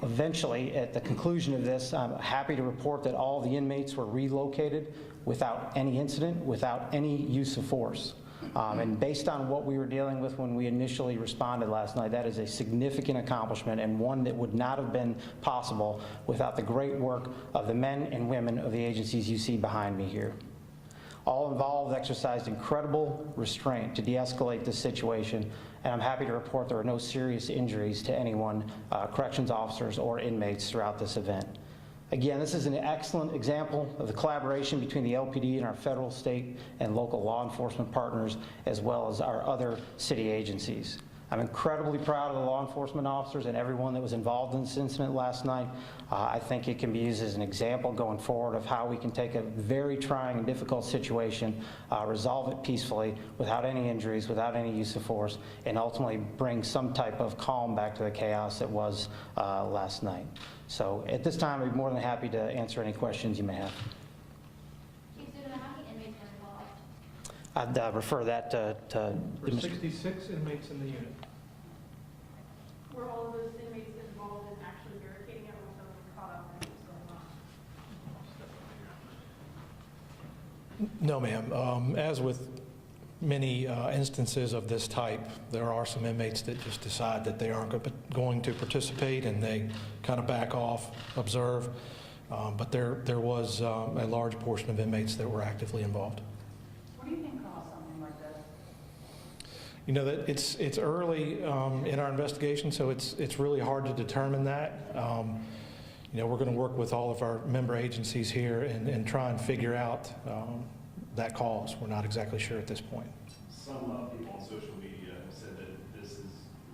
Eventually, at the conclusion of this, I'm happy to report that all the inmates were relocated without any incident, without any use of force. And based on what we were dealing with when we initially responded last night, that is a significant accomplishment and one that would not have been possible without the great work of the men and women of the agencies you see behind me here. All involved exercised incredible restraint to de-escalate this situation, and I'm happy to report there were no serious injuries to anyone, corrections officers or inmates throughout this event. Again, this is an excellent example of the collaboration between the LPD and our federal, state, and local law enforcement partners, as well as our other city agencies. I'm incredibly proud of the law enforcement officers and everyone that was involved in this incident last night. I think it can be used as an example going forward of how we can take a very trying and difficult situation, resolve it peacefully without any injuries, without any use of force, and ultimately bring some type of calm back to the chaos that was last night. So at this time, I'd be more than happy to answer any questions you may have. I'd refer that to There were 66 inmates in the unit. Were all of those inmates involved in actually barricading it, or was someone caught up in what was going on? No, ma'am. As with many instances of this type, there are some inmates that just decide that they aren't going to participate and they kind of back off, observe. But there was a large portion of inmates that were actively involved. What do you think caused something like this? You know, that it's early in our investigation, so it's really hard to determine that. You know, we're going to work with all of our member agencies here and try and figure out that cause. We're not exactly sure at this point. Some people on social media have said that this is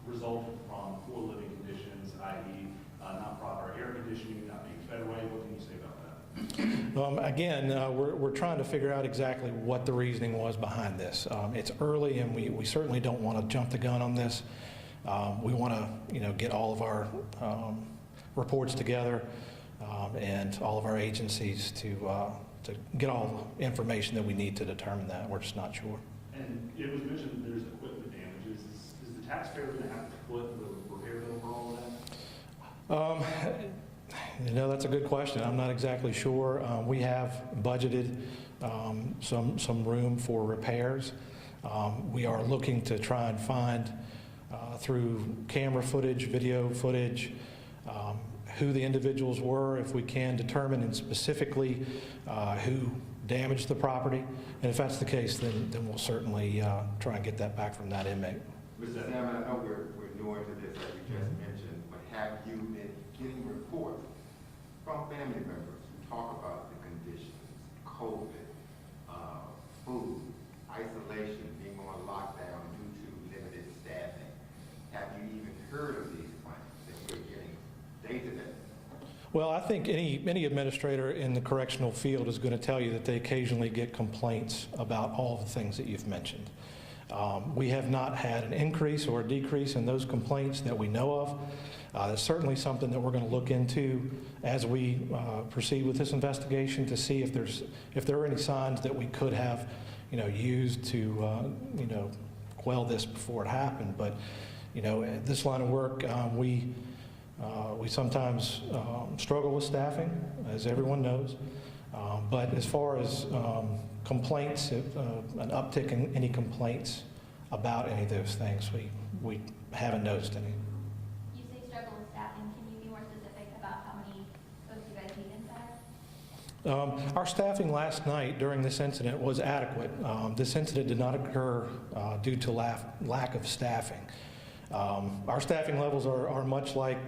resulted from poor living conditions, i.e. Not proper air conditioning, not being fed away. What can you say about that? Again, we're trying to figure out exactly what the reasoning was behind this. It's early, and we certainly don't want to jump the gun on this. We want to, get all of our reports together and all of our agencies to get all the information that we need to determine that. We're just not sure. And it was mentioned that there's equipment damages. Is the taxpayer going to have to foot the repair bill for all of that? That's a good question. I'm not exactly sure. We have budgeted some room for repairs. We are looking to try and find through camera footage, video footage, who the individuals were, if we can determine and specifically who damaged the property. And if that's the case, then we'll certainly try and get that back from that inmate. Mr. Salmon, I know we're new into this, as you just mentioned, but have you been getting reports from family members who talk about the conditions, COVID, food, isolation, being on lockdown due to limited staffing? Have you even heard of these claims that you're getting day to day? Well, I think any administrator in the correctional field is going to tell you that they occasionally get complaints about all the things that you've mentioned. We have not had an increase or a decrease in those complaints that we know of. That's certainly something that we're going to look into as we proceed with this investigation to see if there are any signs that we could have, used to, quell this before it happened. But, this line of work, we sometimes struggle with staffing, as everyone knows. But as far as complaints, an uptick in any complaints about any of those things, we haven't noticed any. You say struggle with staffing. Can you be more specific about how many folks you guys need inside? Our staffing last night during this incident was adequate. This incident did not occur due to lack of staffing. Our staffing levels are much like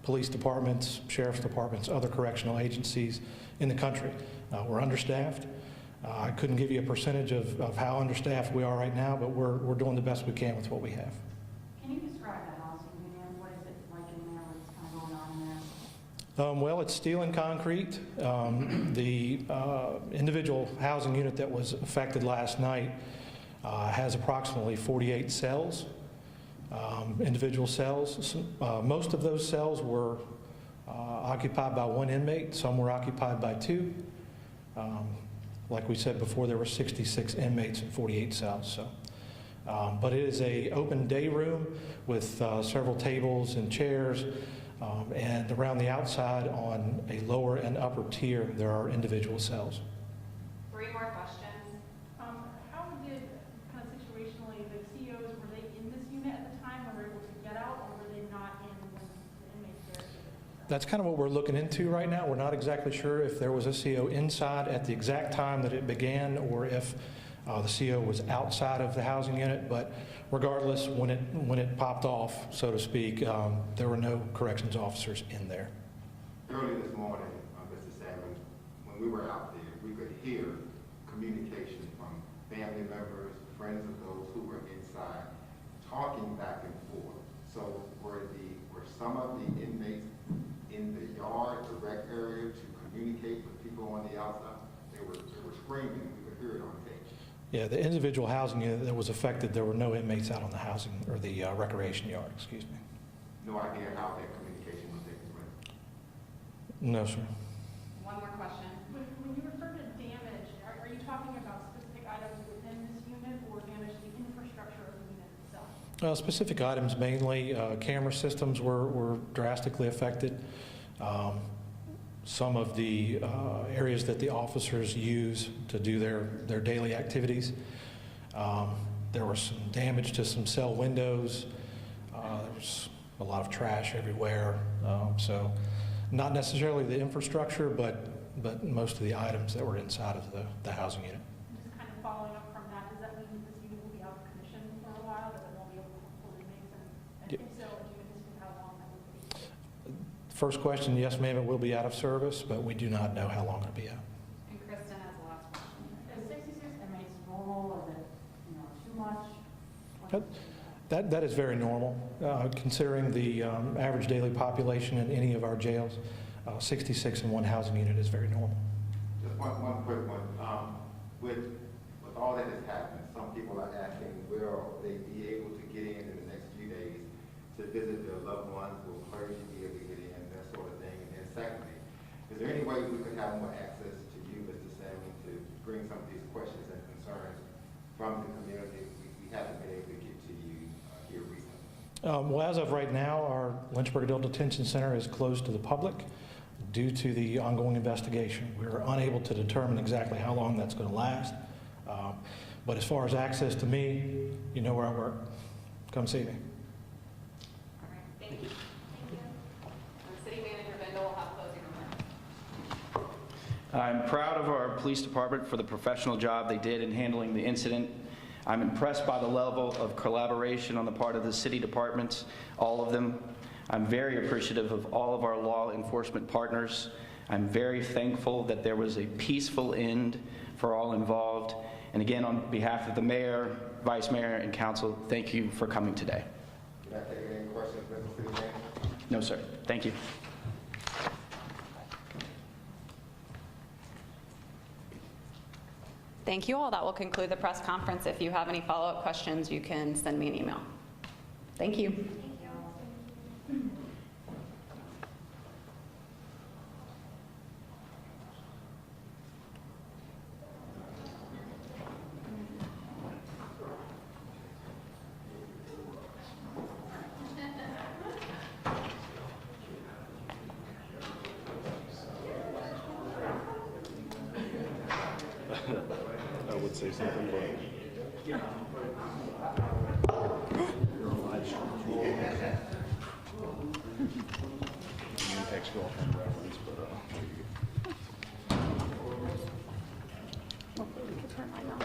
police departments, sheriff's departments, other correctional agencies in the country. We're understaffed. I couldn't give you a percentage of how understaffed we are right now, but we're doing the best we can with what we have. Can you describe that housing unit? What is it like in there? What's kind of going on in there? Well, it's steel and concrete. The individual housing unit that was affected last night has approximately 48 cells, individual cells. Most of those cells were occupied by one inmate. Some were occupied by two. Like we said before, there were 66 inmates and 48 cells. So, but it is an open day room with several tables and chairs. And around the outside on a lower and upper tier, there are individual cells. 3 more questions. How did, kind of situationally, the COs, were they in this unit at the time when they were able to get out, or were they not in when the inmates barricaded? That's kind of what we're looking into right now. We're not exactly sure if there was a CO inside at the exact time that it began or if the CO was outside of the housing unit, but regardless, when it popped off, so to speak, there were no corrections officers in there. Early this morning, Mr. Salmon, when we were out there, we could hear communication from family members, friends of those who were inside, talking back and forth. So were some of the inmates in the yard, the rec area, to communicate with people on the outside? They were screaming. We could hear it on tape. Yeah, the individual housing unit that was affected, there were no inmates out on the housing, or the recreation yard, excuse me. No idea how that communication was taking place. No, sir. 1 more question. When you refer to damage, are you talking about specific items within this unit or damage to the infrastructure of the unit itself? Specific items mainly, camera systems were drastically affected. Some of the areas that the officers use to do their daily activities. There was some damage to some cell windows. There was a lot of trash everywhere. So not necessarily the infrastructure, but most of the items that were inside of the housing unit. Just kind of following up from that, does that mean that this unit will be out of commission for a while, that it won't be able to hold inmates? And if so, do you anticipate how long that would be? First question, yes, ma'am, it will be out of service, but we do not know how long it'll be out. And Kristen has the last question. Is 66 inmates normal? Is it, too much? That is very normal, considering the average daily population in any of our jails. 66 in one housing unit is very normal. Just one quick one. With all that has happened, some people are asking, will they be able to get in the next few days to visit their loved ones? Will clergy be able to get in, that sort of thing? And then secondly, is there any way we could have more access to you, Mr. Salmon, to bring some of these questions and concerns from the community? We haven't been able to get to you here recently. Well, as of right now, our Lynchburg Adult Detention Center is closed to the public due to the ongoing investigation. We're unable to determine exactly how long that's going to last. But as far as access to me, you know where I work. Come see me. All right, thank you. And City Manager Bendel will have closing remarks. I'm proud of our police department for the professional job they did in handling the incident. I'm impressed by the level of collaboration on the part of the city departments, all of them. I'm very appreciative of all of our law enforcement partners. I'm very thankful that there was a peaceful end for all involved. And again, on behalf of the mayor, vice mayor, and council, thank you for coming today. You're not taking any questions, Mr. City Manager? No, sir. Thank you. Thank you all. That will conclude the press conference. If you have any follow-up questions, you can send me an email. Thank you. Thank you. I would say something, but ex-girlfriend reference, but Turn mine on.